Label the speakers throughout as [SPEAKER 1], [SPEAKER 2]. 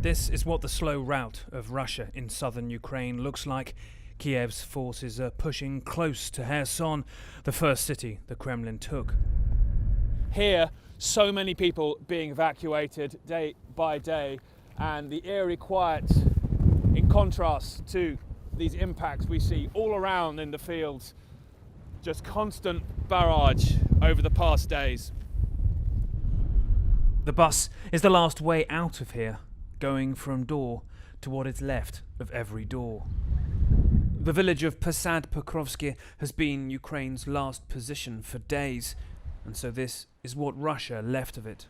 [SPEAKER 1] This is what the slow rout of Russia in southern Ukraine looks like. Kiev's forces are pushing close to Khayerson, the first city the Kremlin took.
[SPEAKER 2] Here, so many people being evacuated day by day, and the eerie quiet in contrast to these impacts we see all around in the fields. Just constant barrage over the past days.
[SPEAKER 1] The bus is the last way out of here, going from door to what is left of every door. The village of Posad-Pokrovsky has been Ukraine's last position for days, and so this is what Russia left of it.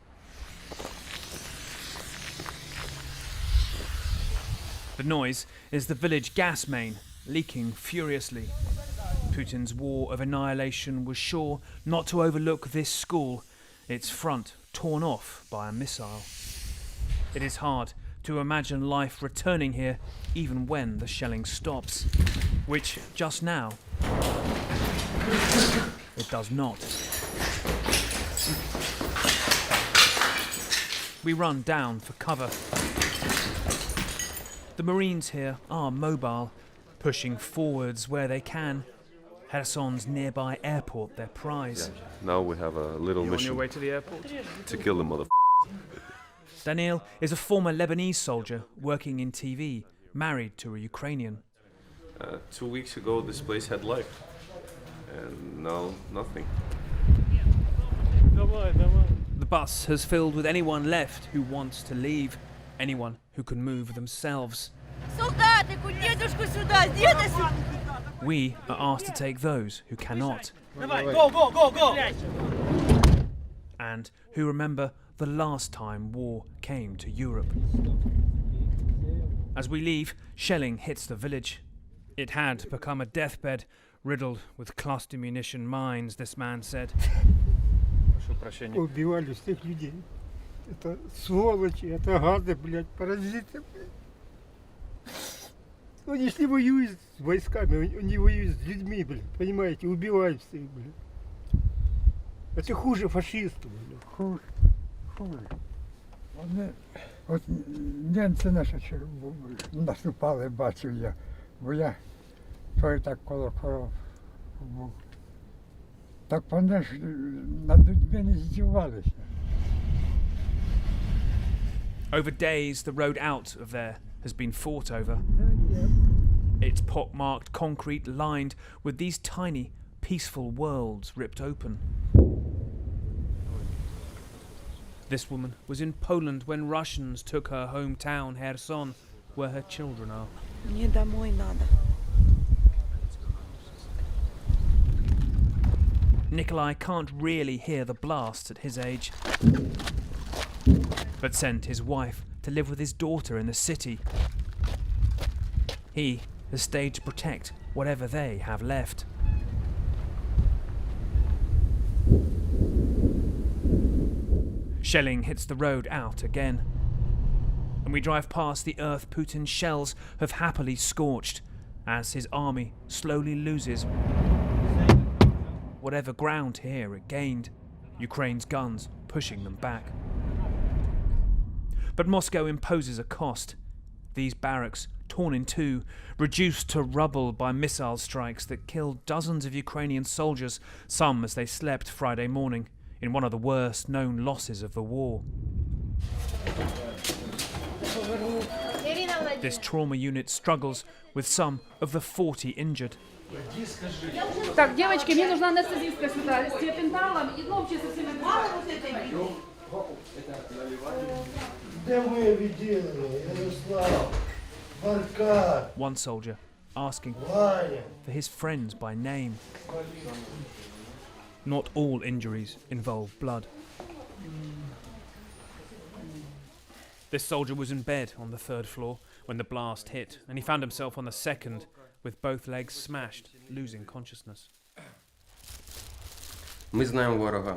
[SPEAKER 1] The noise is the village gas main leaking furiously. Putin's war of annihilation was sure not to overlook this school, its front torn off by a missile. It is hard to imagine life returning here even when the shelling stops, which just now it does not. We run down for cover. The Marines here are mobile, pushing forwards where they can. Kherson's nearby airport their prize.
[SPEAKER 3] Now we have a little mission.
[SPEAKER 1] On your way to the airport?
[SPEAKER 3] To kill the motherfucker.
[SPEAKER 1] Daniil is a former Lebanese soldier working in TV, married to a Ukrainian.
[SPEAKER 3] 2 weeks ago this place had life, and now nothing.
[SPEAKER 1] The bus has filled with anyone left who wants to leave, anyone who can move themselves. We are asked to take those who cannot.
[SPEAKER 2] Go!
[SPEAKER 1] And who remember the last time war came to Europe. As we leave, shelling hits the village. It had become a deathbed, riddled with cluster munition mines, this man said.
[SPEAKER 4] Убивали всех людей. Это сволочи, это гады, блядь, паразиты, блядь. Они ж не воюют с войсками, они воюют с людьми, блядь, понимаете, убивают всех, блядь. Это хуже фашистов, блядь.
[SPEAKER 5] Хуже. От німці наші наступали, бачив я, бо я той так коло коров був. Так вони ж над людьми не здівалися.
[SPEAKER 1] Over days, the road out of there has been fought over. It's pock-marked concrete lined with these tiny, peaceful worlds ripped open. This woman was in Poland when Russians took her hometown, Khayerson, where her children are.
[SPEAKER 6] Мне домой надо.
[SPEAKER 1] Nikolai can't really hear the blasts at his age, but sent his wife to live with his daughter in the city. He has stayed to protect whatever they have left. Shelling hits the road out again, and we drive past the earth Putin's shells have happily scorched as his army slowly loses whatever ground here it gained, Ukraine's guns pushing them back. But Moscow imposes a cost. These barracks, torn in two, reduced to rubble by missile strikes that killed dozens of Ukrainian soldiers, some as they slept Friday morning, in one of the worst known losses of the war. This trauma unit struggles with some of the 40 injured.
[SPEAKER 7] Так, девочки, мне нужна анестезистка сюда, с тиопенталом и общее со всеми.
[SPEAKER 1] One soldier asking for his friends by name. Not all injuries involve blood. This soldier was in bed on the 3rd floor when the blast hit, and he found himself on the 2nd with both legs smashed, losing consciousness.
[SPEAKER 3] Ми знаємо ворога.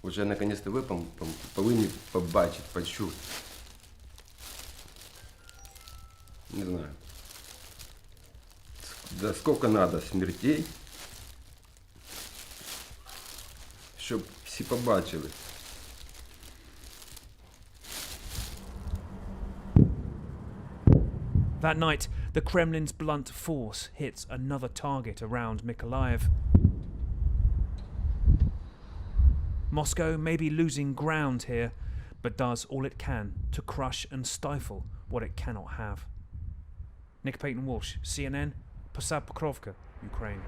[SPEAKER 3] Уже наконец-то ви повинні побачити, почути. Не знаю. Да сколько надо смертей, щоб всі побачили,
[SPEAKER 1] That night, the Kremlin's blunt force hits another target around Mykolaiv. Moscow may be losing ground here, but does all it can to crush and stifle what it cannot have. Nick Payton-Walsh, CNN, Posad Pokrovka, Ukraine.